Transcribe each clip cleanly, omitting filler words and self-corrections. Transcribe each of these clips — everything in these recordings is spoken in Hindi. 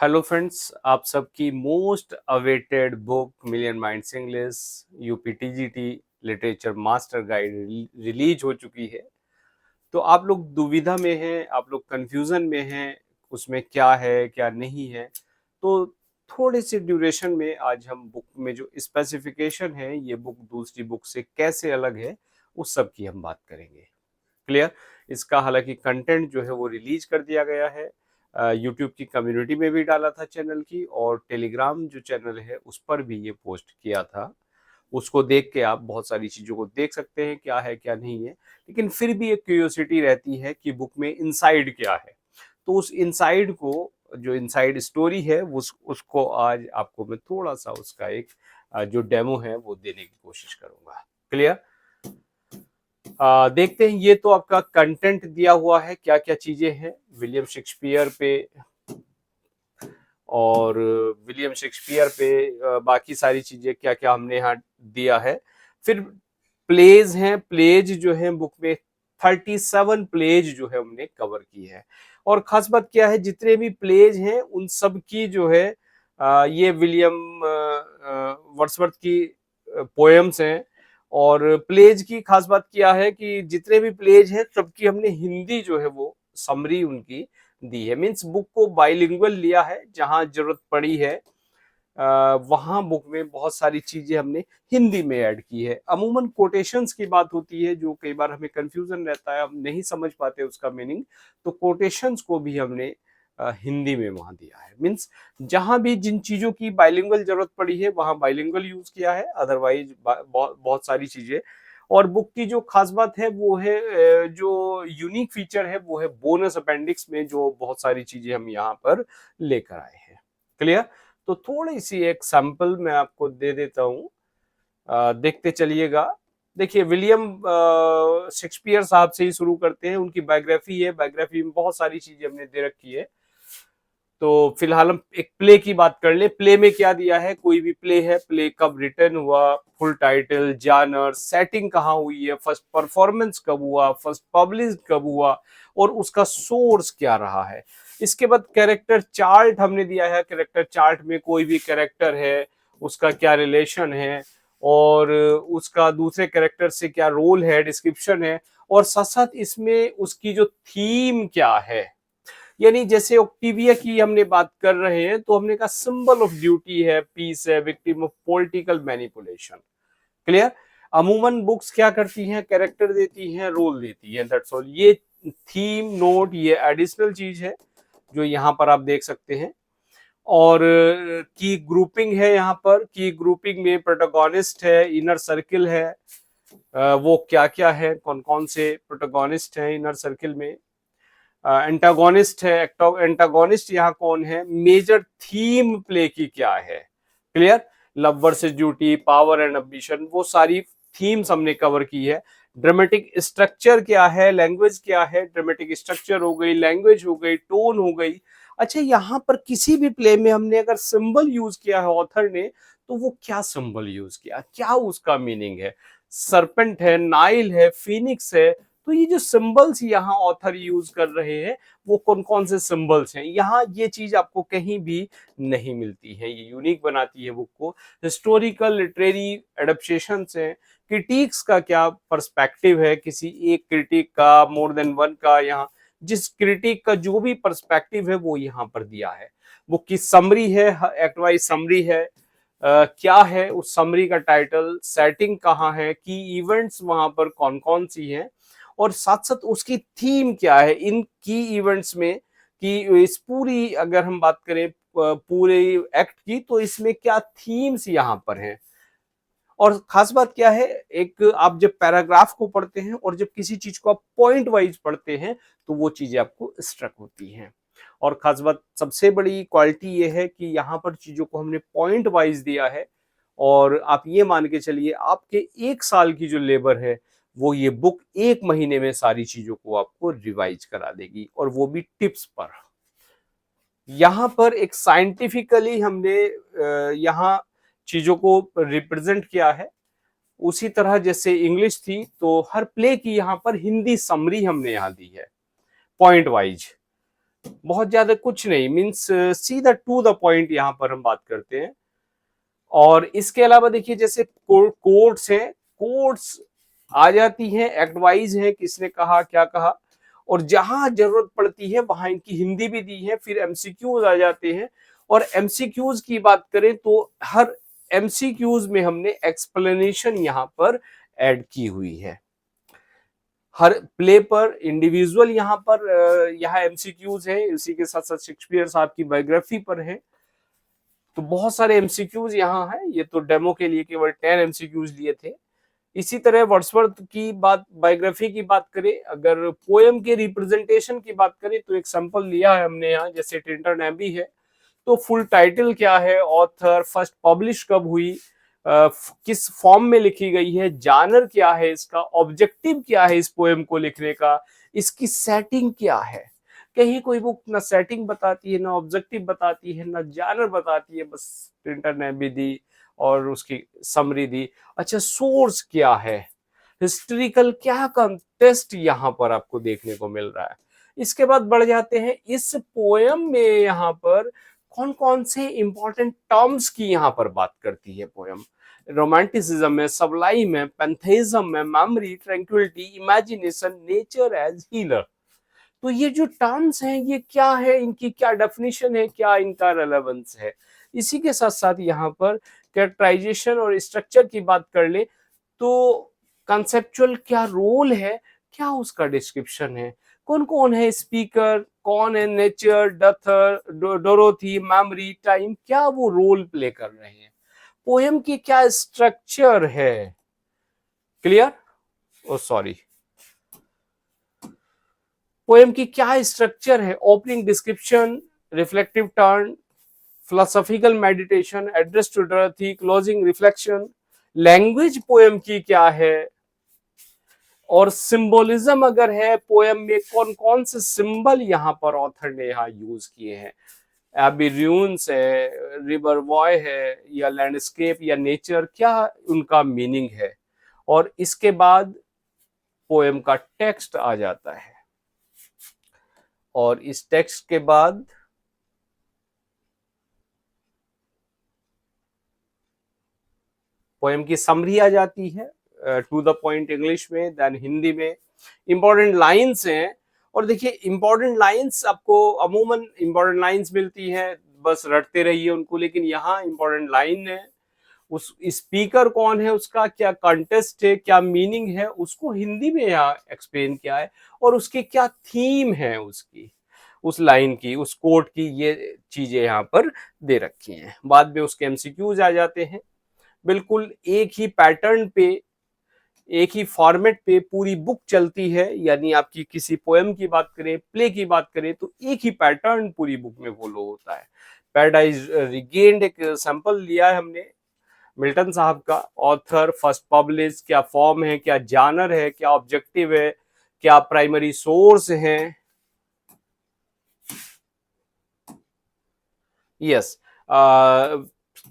हेलो फ्रेंड्स, आप सबकी most awaited book million minds English UPTGT literature master guide release हो चुकी है। तो आप लोग दुविधा में हैं, आप लोग कंफ्यूजन में हैं, उसमें क्या है क्या नहीं है। तो थोड़े से ड्यूरेशन में आज हम बुक में जो स्पेसिफिकेशन है, ये बुक दूसरी बुक से कैसे अलग है, उस सब की हम बात करेंगे। क्लियर। इसका हालांकि कंटेंट जो है वो रिलीज कर दिया गया है, यूट्यूब की कम्युनिटी में भी डाला था चैनल की, और टेलीग्राम जो चैनल है उस पर भी ये पोस्ट किया था। उसको देख के आप बहुत सारी चीजों को देख सकते हैं, क्या है क्या नहीं है। लेकिन फिर भी एक क्यूरियोसिटी रहती है कि बुक में इनसाइड क्या है। तो उस इनसाइड को, जो इनसाइड स्टोरी है, उसको आज आपको मैं थोड़ा सा उसका एक जो डेमो है वो देने की कोशिश करूंगा। क्लियर। देखते हैं, ये तो आपका कंटेंट दिया हुआ है, क्या क्या चीजें हैं विलियम शेक्सपियर पे, और विलियम शेक्सपियर पे बाकी सारी चीजें क्या क्या हमने यहाँ दिया है। फिर प्लेज हैं, प्लेज जो है बुक में 37 प्लेज जो है हमने कवर की है। और खास बात क्या है, जितने भी प्लेज हैं उन सब की जो है ये विलियम वर्ड्सवर्थ की पोएम्स हैं। और प्लेज की खास बात क्या है कि जितने भी प्लेज हैं सबकी हमने हिंदी जो है वो समरी उनकी दी है। मीन्स बुक को बाइलिंगुअल लिया है, जहां जरूरत पड़ी है वहां बुक में बहुत सारी चीजें हमने हिंदी में ऐड की है। अमूमन कोटेशंस की बात होती है, जो कई बार हमें कंफ्यूजन रहता है, हम नहीं समझ पाते उसका मीनिंग। तो कोटेशंस को भी हमने हिंदी में वहां दिया है। मीन्स जहां भी जिन चीजों की बाइलिंगुअल जरूरत पड़ी है वहां बाइलिंगुअल यूज किया है, अदरवाइज बहुत सारी चीजें। और बुक की जो खास बात है वो है, जो यूनिक फीचर है वो है बोनस अपेंडिक्स में जो बहुत सारी चीजें हम यहाँ पर लेकर आए हैं। क्लियर। तो थोड़ी सी एक सैंपल मैं आपको दे देता हूँ, देखते चलिएगा। देखिए, विलियम शेक्सपियर साहब से ही शुरू करते हैं। उनकी बायोग्राफी है, बायोग्राफी में बहुत सारी चीजें हमने दे रखी है। तो फिलहाल हम एक प्ले की बात कर ले। प्ले में क्या दिया है, कोई भी प्ले है, प्ले कब रिटर्न हुआ, फुल टाइटल, जानर, सेटिंग कहाँ हुई है, फर्स्ट परफॉर्मेंस कब हुआ, फर्स्ट पब्लिश कब हुआ, और उसका सोर्स क्या रहा है। इसके बाद कैरेक्टर चार्ट हमने दिया है। कैरेक्टर चार्ट में कोई भी कैरेक्टर है उसका क्या रिलेशन है, और उसका दूसरे कैरेक्टर से क्या रोल है, डिस्क्रिप्शन है, और साथ साथ इसमें उसकी जो थीम क्या है। यानी जैसे ऑक्टिविया की हमने बात कर रहे हैं तो हमने कहा सिंबल ऑफ ड्यूटी है, पीस है, victim of political manipulation. Clear. अमूमन बुक्स क्या करती हैं, कैरेक्टर देती हैं, रोल देती हैं, दैट्स ऑल। ये थीम नोट, ये एडिशनल चीज है जो यहाँ पर आप देख सकते हैं। और की ग्रुपिंग है, यहाँ पर की ग्रुपिंग में प्रोटोगोनिस्ट है, इनर सर्किल है, वो क्या क्या है, कौन कौन से प्रोटोगोनिस्ट हैं इनर सर्किल में, एंटागोनिस्ट है, एंटागोनिस्ट यहाँ कौन है, मेजर थीम प्ले की क्या है। Clear. Love versus duty, power and ambition, वो सारी थीम्स हमने कवर की है। ड्रामेटिक स्ट्रक्चर क्या है, लैंग्वेज क्या है, ड्रामेटिक स्ट्रक्चर हो गई, लैंग्वेज हो गई, टोन हो गई। अच्छा, यहाँ पर किसी भी प्ले में हमने अगर सिंबल यूज किया है ऑथर ने, तो वो क्या सिंबल यूज किया, क्या उसका मीनिंग है। सरपेंट है, नाइल है, फिनिक्स है। तो ये जो सिंबल्स यहाँ ऑथर यूज कर रहे हैं वो कौन कौन से सिंबल्स हैं, यहाँ ये चीज आपको कहीं भी नहीं मिलती है। ये यूनिक बनाती है बुक को। हिस्टोरिकल लिटरेरी एडेप्टेशन है, क्रिटिक्स का क्या पर्सपेक्टिव है, किसी एक क्रिटिक का, मोर देन वन का, यहाँ जिस क्रिटिक का जो भी पर्सपेक्टिव है वो यहाँ पर दिया है। बुक की समरी है, एक्ट वाइज समरी है, क्या है उस समरी का टाइटल, सेटिंग कहाँ है, की इवेंट्स वहां पर कौन कौन सी हैं, और साथ साथ उसकी थीम क्या है इन की इवेंट्स में। कि इस पूरी, अगर हम बात करें पूरे एक्ट की, तो इसमें क्या थीम्स यहाँ पर हैं। और खास बात क्या है, एक आप जब पैराग्राफ को पढ़ते हैं और जब किसी चीज को आप पॉइंट वाइज पढ़ते हैं तो वो चीजें आपको स्ट्रक होती हैं। और खास बात, सबसे बड़ी क्वालिटी ये है कि यहाँ पर चीजों को हमने पॉइंट वाइज दिया है। और आप ये मान के चलिए, आपके 1 साल की जो लेबर है वो ये बुक 1 महीने में सारी चीजों को आपको रिवाइज करा देगी, और वो भी टिप्स पर। यहाँ पर एक साइंटिफिकली हमने यहाँ चीजों को रिप्रेजेंट किया है। उसी तरह जैसे इंग्लिश थी, तो हर प्ले की यहाँ पर हिंदी समरी हमने यहाँ दी है, पॉइंट वाइज। बहुत ज्यादा कुछ नहीं, मीन्स सीधा टू द पॉइंट यहाँ पर हम बात करते हैं। और इसके अलावा देखिए जैसे कोर्ट्स है, कोर्ट्स आ जाती हैं, एडवाइज है, किसने कहा क्या कहा, और जहां जरूरत पड़ती है वहां इनकी हिंदी भी दी है। फिर एमसीक्यूज आ जाते हैं, और एमसीक्यूज की बात करें तो हर एमसीक्यूज में हमने एक्सप्लेनेशन यहाँ पर ऐड की हुई है। हर प्ले पर इंडिविजुअल यहाँ पर यहाँ एमसीक्यूज है, इसी के साथ साथ शेक्सपियर साहब की बायोग्राफी पर है। तो बहुत सारे एमसीक्यूज यहाँ है, ये तो डेमो के लिए केवल 10 एमसीक्यूज लिए थे। इसी तरह वर्ड्सवर्थ की बात, बायोग्राफी की बात करें, अगर पोएम के रिप्रेजेंटेशन की बात करें तो एक सैंपल लिया है हमने यहाँ, जैसे टिंटर नैबी है तो फुल टाइटल क्या है, ऑथर, फर्स्ट पब्लिश कब हुई, किस फॉर्म में लिखी गई है, जानर क्या है इसका, ऑब्जेक्टिव क्या है इस पोएम को लिखने का, इसकी सेटिंग क्या है। कहीं कोई बुक ना सेटिंग बताती है, ना ऑब्जेक्टिव बताती है, ना जानर बताती है, बस प्रिंटर ने भी दी और उसकी समरी दी। अच्छा, सोर्स क्या है, हिस्ट्रिकल क्या कंटेस्ट यहाँ पर आपको देखने को मिल रहा है। इसके बाद बढ़ जाते हैं, इस पोएम में यहाँ पर कौन कौन से इंपॉर्टेंट टर्म्स की यहाँ पर बात करती है पोएम। रोमांटिसिज्म है, सबलाइम है, पैंथेइज्म है, memory, tranquillity, imagination, nature as healer. तो ये जो टर्म्स हैं ये क्या है, इनकी क्या डेफिनेशन है, क्या इनका रेलेवेंस है। इसी के साथ साथ यहाँ पर कैरेक्टराइजेशन और स्ट्रक्चर की बात कर ले तो कंसेप्चुअल क्या रोल है, क्या उसका डिस्क्रिप्शन है, कौन कौन है स्पीकर, कौन है नेचर, डथर, डोरोथी, मेमोरी, टाइम, क्या वो रोल प्ले कर रहे हैं, पोएम की क्या स्ट्रक्चर है। क्लियर? ओ सॉरी, पोएम की क्या स्ट्रक्चर है, opening, description, reflective turn, philosophical meditation, address to Dorothy, closing, reflection, language poem की क्या है, और सिंबोलिज्म अगर है पोएम में, कौन कौन से सिंबल यहाँ पर ऑथर ने यहाँ यूज किए हैं, एबी र्यून्स है, रिवर बॉय है, या लैंडस्केप या नेचर, क्या उनका मीनिंग है। और इसके बाद पोएम का टेक्स्ट आ जाता है, और इस टेक्स्ट के बाद पोएम की समरी आ जाती है, टू द पॉइंट इंग्लिश में, देन हिंदी में इंपॉर्टेंट लाइंस हैं। और देखिए इंपॉर्टेंट लाइंस आपको अमूमन इंपॉर्टेंट लाइंस मिलती हैं, बस रटते रहिए उनको, लेकिन यहाँ इंपॉर्टेंट लाइन है, उस स्पीकर कौन है, उसका क्या कॉन्टेस्ट है, क्या मीनिंग है, उसको हिंदी में यहाँ एक्सप्लेन किया है, और उसकी क्या थीम है, उसकी उस लाइन की, उस कोट की, ये चीजें यहाँ पर दे रखी हैं। बाद में उसके एमसीक्यूज आ जाते हैं। बिल्कुल एक ही पैटर्न पे, एक ही फॉर्मेट पे पूरी बुक चलती है, यानी आपकी किसी पोएम की बात करें, प्ले की बात करें, तो एक ही पैटर्न पूरी बुक में फॉलो होता है। पैराडाइज रिगेन्ड एक सैंपल लिया है हमने मिल्टन साहब का, ऑथर, फर्स्ट पब्लिश, क्या फॉर्म है, क्या जानर है, क्या ऑब्जेक्टिव है, क्या प्राइमरी सोर्स है। यस,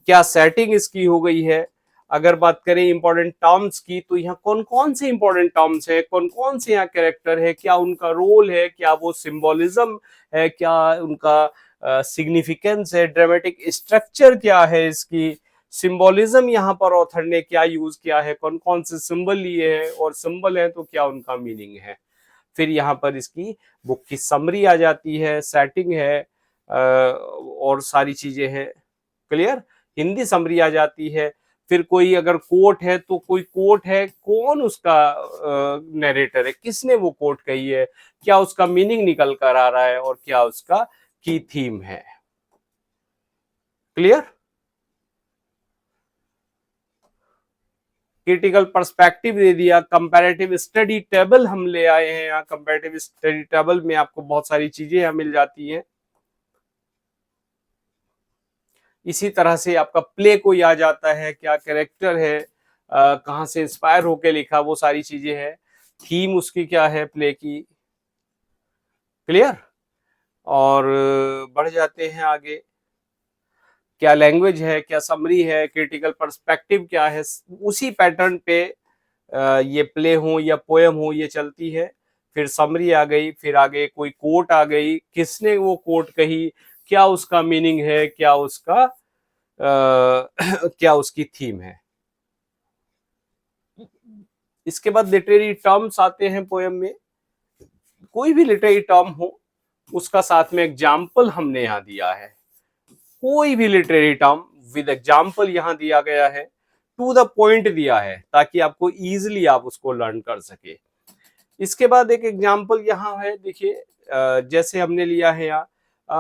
क्या सेटिंग इसकी हो गई है। अगर बात करें इंपॉर्टेंट टर्म्स की, तो यहाँ कौन कौन से इंपॉर्टेंट टर्म्स है, कौन कौन से यहाँ कैरेक्टर है, क्या उनका रोल है, क्या वो सिंबोलिज्म है, क्या उनका सिग्निफिकेंस है, ड्रामेटिक स्ट्रक्चर क्या है इसकी, सिंबोलिज्म यहाँ पर ऑथर ने क्या यूज किया है, कौन कौन से सिंबल लिए हैं, और सिंबल है तो क्या उनका मीनिंग है। फिर यहाँ पर इसकी बुक की समरी आ जाती है, सेटिंग है, और सारी चीजें हैं। क्लियर? हिंदी समरी आ जाती है। फिर कोई अगर कोट है तो कोई कोट है, कौन उसका नरेटर है, किसने वो कोट कही है, क्या उसका मीनिंग निकल कर आ रहा है, और क्या उसका की थीम है। क्लियर? क्रिटिकल पर्सपेक्टिव दे दिया, कंपैरेटिव स्टडी टेबल हम ले आए हैं यहाँ। कंपैरेटिव स्टडी टेबल में आपको बहुत सारी चीजें यहाँ मिल जाती हैं। इसी तरह से आपका प्ले कोई आ जाता है, क्या कैरेक्टर है, कहाँ से इंस्पायर होके लिखा, वो सारी चीजें हैं। थीम उसकी क्या है प्ले की। क्लियर? और बढ़ जाते हैं आगे, क्या लैंग्वेज है, क्या समरी है, क्रिटिकल पर्सपेक्टिव क्या है। उसी पैटर्न पे ये प्ले हो या पोएम हो, ये चलती है। फिर समरी आ गई, फिर आगे कोई कोट आ गई, किसने वो कोट कही, क्या उसका मीनिंग है, क्या उसका क्या उसकी थीम है। इसके बाद लिटरेरी टर्म्स आते हैं पोयम में। कोई भी लिटरेरी टर्म हो उसका साथ में एग्जाम्पल हमने यहाँ दिया है। कोई भी लिटरेरी टर्म विद एग्जाम्पल यहाँ दिया गया है, टू द पॉइंट दिया है, ताकि आपको इजीली आप उसको लर्न कर सके। इसके बाद एक एग्जाम्पल यहाँ है, देखिए जैसे हमने लिया है यहाँ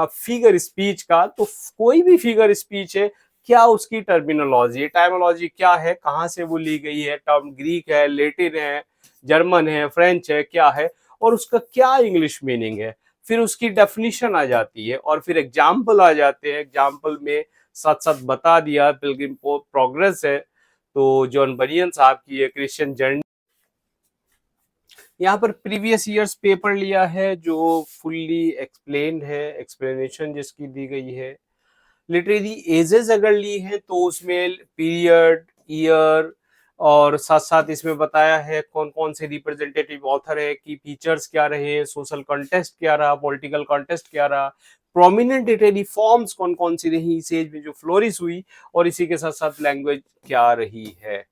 फिगर स्पीच का, तो कोई भी फिगर स्पीच है, क्या उसकी टर्मिनोलॉजी, टाइमोलॉजी क्या है, कहाँ से वो ली गई है, टर्म ग्रीक है, लैटिन है, जर्मन है, फ्रेंच है, क्या है, और उसका क्या इंग्लिश मीनिंग है, फिर उसकी डेफिनेशन आ जाती है, और फिर एग्जाम्पल आ जाते हैं। एग्जाम्पल में साथ साथ बता दिया पिलग्रिम प्रोग्रेस है, तो जॉन बनियन साहब की है क्रिश्चियन जर्नी। यहाँ पर प्रीवियस ईयर्स पेपर लिया है जो फुल्ली एक्सप्लेन्ड है, एक्सप्लेनेशन जिसकी दी गई है। लिटरेरी एजेस अगर ली है तो उसमें पीरियड, ईयर, और साथ साथ इसमें बताया है कौन कौन से रिप्रेजेंटेटिव ऑथर है, की फीचर्स क्या रहे, सोशल कॉन्टेस्ट क्या रहा, पॉलिटिकल कॉन्टेस्ट क्या रहा, प्रोमिनेंट लिटरेरी फॉर्म्स कौन कौन सी रही इस एज में जो फ्लोरिश हुई, और इसी के साथ साथ लैंग्वेज क्या रही है।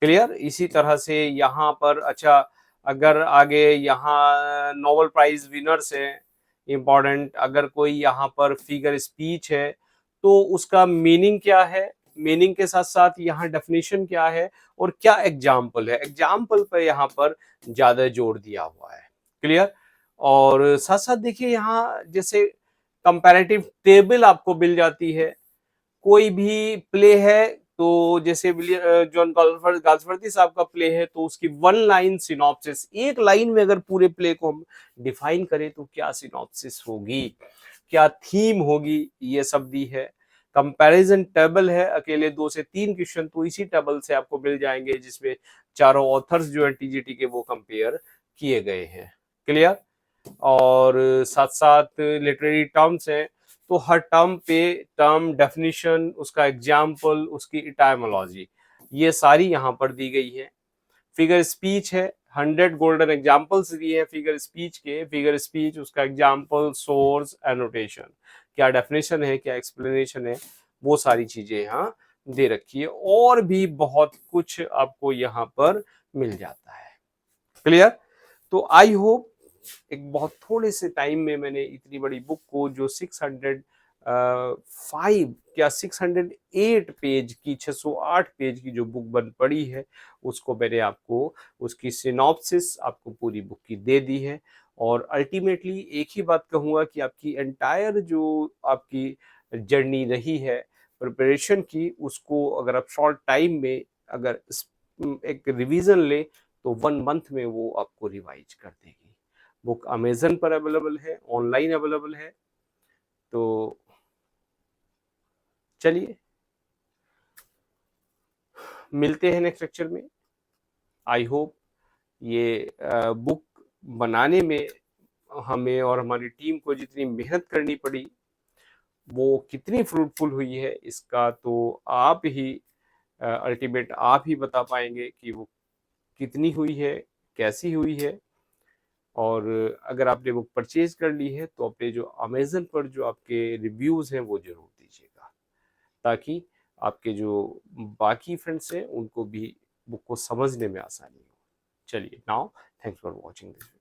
क्लियर। इसी तरह से यहाँ पर अच्छा, अगर आगे यहाँ नोबेल प्राइज विनर्स है इम्पोर्टेंट, अगर कोई यहाँ पर फिगर स्पीच है तो उसका मीनिंग क्या है, मीनिंग के साथ साथ यहाँ डेफिनेशन क्या है, और क्या एग्जाम्पल है, एग्जाम्पल पर यहाँ पर ज्यादा जोर दिया हुआ है। क्लियर। और साथ साथ देखिए यहाँ जैसे कंपैरेटिव टेबल आपको मिल जाती है। कोई भी प्ले है, तो जैसे जॉन गाल्सवर्दी साहब का प्ले है, तो उसकी वन लाइन सिनॉप्सिस, एक लाइन में अगर पूरे प्ले को हम डिफाइन करें तो क्या सिनॉप्सिस होगी, क्या थीम होगी, ये सब दी है। कंपैरिजन टेबल है, अकेले 2 से 3 क्वेश्चन तो इसी टेबल से आपको मिल जाएंगे, जिसमें चारों ऑथर्स जो है टीजीटी के वो कंपेयर किए गए हैं। क्लियर। और साथ साथ लिटरेरी टर्म्स हैं, तो हर टर्म पे टर्म डेफिनेशन, उसका एग्जाम्पल, उसकी इटाइमोलॉजी, ये सारी यहाँ पर दी गई है। फिगर स्पीच है, 100 गोल्डन एग्जाम्पल्स दिए हैं फिगर स्पीच के। फिगर स्पीच, उसका एग्जाम्पल, सोर्स, एनोटेशन, क्या डेफिनेशन है, क्या एक्सप्लेनेशन है, वो सारी चीजें यहाँ दे रखी है, और भी बहुत कुछ आपको यहाँ पर मिल जाता है। क्लियर। तो आई होप एक बहुत थोड़े से टाइम में मैंने इतनी बड़ी बुक को, जो 605 या 608 पेज की, 608 पेज की जो बुक बन पड़ी है, उसको मैंने आपको उसकी सिनॉप्सिस आपको पूरी बुक की दे दी है। और अल्टीमेटली एक ही बात कहूँगा कि आपकी एंटायर जो आपकी जर्नी रही है प्रिपरेशन की, उसको अगर आप शॉर्ट टाइम में अगर एक रिवीजन ले तो 1 मंथ में वो आपको रिवाइज कर देगी। बुक अमेजन पर अवेलेबल है, ऑनलाइन अवेलेबल है। तो चलिए मिलते हैं नेक्स्ट लेक्चर में। आई होप ये बुक बनाने में हमें और हमारी टीम को जितनी मेहनत करनी पड़ी वो कितनी फ्रूटफुल हुई है, इसका तो आप ही अल्टीमेट आप ही बता पाएंगे कि वो कितनी हुई है, कैसी हुई है। और अगर आपने बुक परचेज कर ली है तो अपने जो अमेजन पर जो आपके रिव्यूज़ हैं वो जरूर दीजिएगा, ताकि आपके जो बाकी फ्रेंड्स हैं उनको भी बुक को समझने में आसानी हो। चलिए, now thanks for watching this.